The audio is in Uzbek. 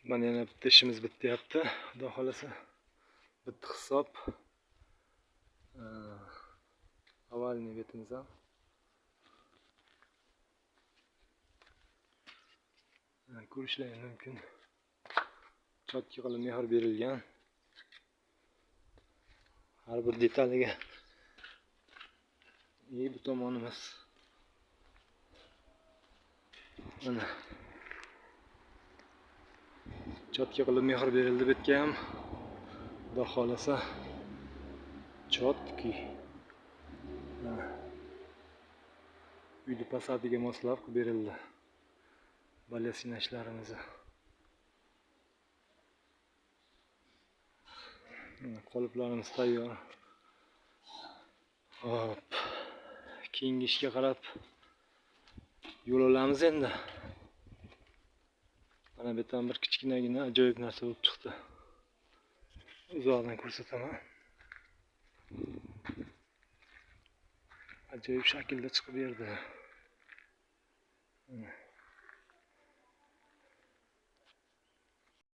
Mana yana bitta ishimiz bityapti. Xudo xolasa bitta hisob. Avvalni betimiz ham. Ko'rishlaringiz mumkin. Cho'tka qilib mehr berilgan. Har bir detaliga. Bu tomonimiz. Mana cho'tka qilib mehr berildi betga ham. Xudo xolasa chotki. Uyni fasadiga moslab qilib berildi. Balyasina ishlarimizni. Qoliplarimiz tayyor. Hop. Keyingi ishga qarab yo'l olamiz endi. Mana bu yerdan bir kichkinagina ajoyib narsa bo'lib chiqdi. Uzoqdan ko'rsataman. Ajoyib shaklda chiqib berdi.